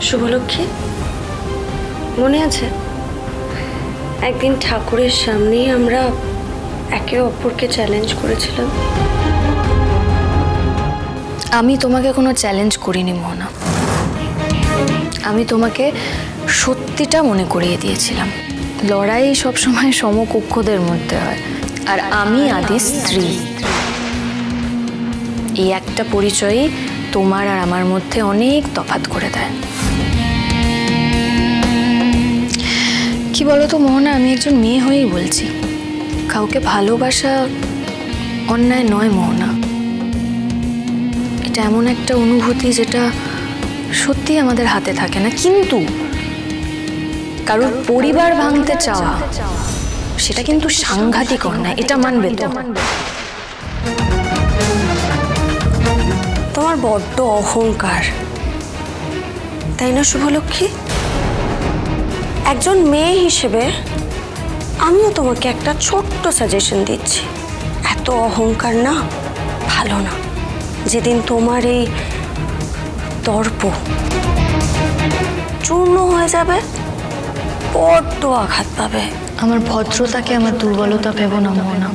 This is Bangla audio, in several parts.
শুভলক্ষ্মী, মনে আছে একদিন ঠাকুরের সামনেই আমরা একে অপরকে চ্যালেঞ্জ করেছিলাম? আমি তোমাকে কোনো চ্যালেঞ্জ করিনি মোহনা, আমি তোমাকে সত্যিটা মনে করিয়ে দিয়েছিলাম। লড়াই সবসময় সমকক্ষদের মধ্যে হয়, আর আমি আদির স্ত্রী। এই একটা পরিচয়ই তোমার আর আমার মধ্যে অনেক তফাৎ করে দেয়। কি বলতো মোহনা, আমি একজন মেয়ে হয়েই বলছি, কাউকে ভালোবাসা অন্যায় নয় মোহনা। এটা এমন একটা অনুভূতি যেটা সত্যি আমাদের হাতে থাকে না, কিন্তু কারোর পরিবার ভাঙতে চাওয়া সেটা কিন্তু সাংঘাতিক অন্যায়, এটা মানবে তো? তোমার বড্ড অহংকার, তাই না শুভলক্ষ্মী? একজন মেয়ে হিসেবে আমিও তোমাকে একটা ছোট্ট সাজেশন দিচ্ছি, এত অহংকার না ভালো না। যেদিন তোমার এই দর্প চূর্ণ হয়ে যাবে, বড্ড আঘাত পাবে। আমার ভদ্রতাকে আমার দুর্বলতা ভেবো না মোহনা।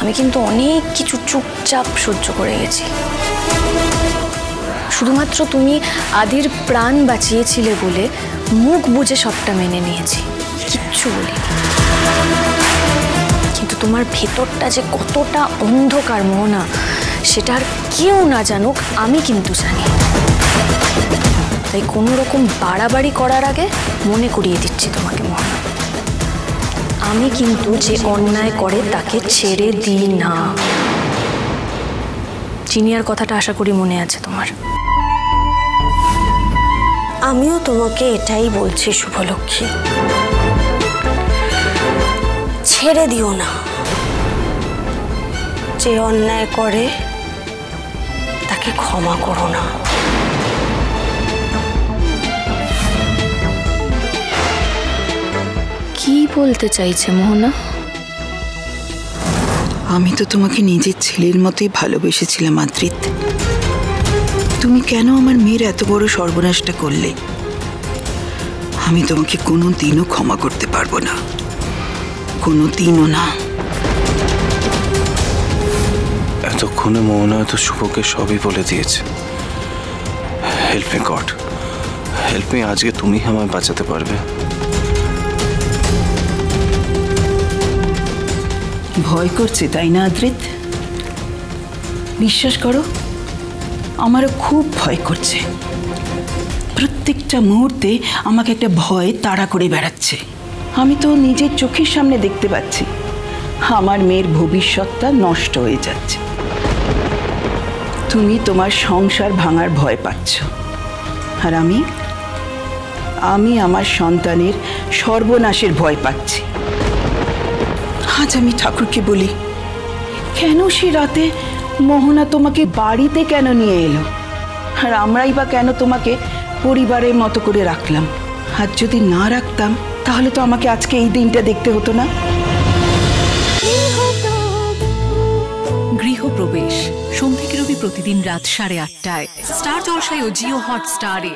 আমি কিন্তু অনেক কিছু চুপচাপ সহ্য করে গেছি, শুধুমাত্র তুমি আদির প্রাণ বাঁচিয়েছিলে বলে মুখ বুজে সবটা মেনে নিয়েছি, কিচ্ছু বলিনি। কিন্তু তোমার ভেতরটা যে কতটা অন্ধকার মোহনা, সেটা আর কেউ না জানুক, আমি কিন্তু জানি। তাই কোনো রকম বাড়াবাড়ি করার আগে মনে করিয়ে দিচ্ছি তোমাকে মোহনা, আমি কিন্তু যে অন্যায় করে তাকে ছেড়ে দিই না। চিনিয়ার কথাটা আশা করি মনে আছে তোমার। আমিও তোমাকে এটাই বলছি শুভলক্ষ্মী, ছেড়ে দিও না। যে অন্যায় করে তাকে ক্ষমা করো না। কি বলতে চাইছে মোহনা? আমি তো তোমাকে নিজের ছেলের মতোই ভালোবেসেছিলাম আদ্রিত। তুমি কেন আমার মেয়ের এত বড় সর্বনাশটা করলে? আমি তোমাকে কোনো দিনও ক্ষমা করতে পারবো না, কোনো দিনও না। এতক্ষণে মোহনা তো শুভকে সবই বলে দিয়েছে। Help me god, help me. আজকে তুমি আমায় বাঁচাতে পারবে। ভয় করছে তাই না আদ্রিত? বিশ্বাস করো, আমারও খুব ভয় করছে। প্রত্যেকটা মুহূর্তে আমাকে একটা ভয় তাড়া করে বেড়াচ্ছে। আমি তো নিজের চোখের সামনে দেখতে পাচ্ছি আমার মেয়ের ভবিষ্যৎটা নষ্ট হয়ে যাচ্ছে। তুমি তোমার সংসার ভাঙার ভয় পাচ্ছ, আর আমি আমার সন্তানের সর্বনাশের ভয় পাচ্ছি। আজ আমি ঠাকুরকে বলি, কেন সে রাতে মোহনা তোমাকে বাড়িতে কেন নিয়ে এলো, আর আমরাই বা কেন তোমাকে পরিবারের মতো করে রাখলাম? আর যদি না রাখতাম তাহলে তো আমাকে আজকে এই দিনটা দেখতে হতো না। গৃহপ্রবেশ সোম থেকে রবি প্রতিদিন রাত 8:30টায় স্টার জলসায় ও জিও হটস্টারে।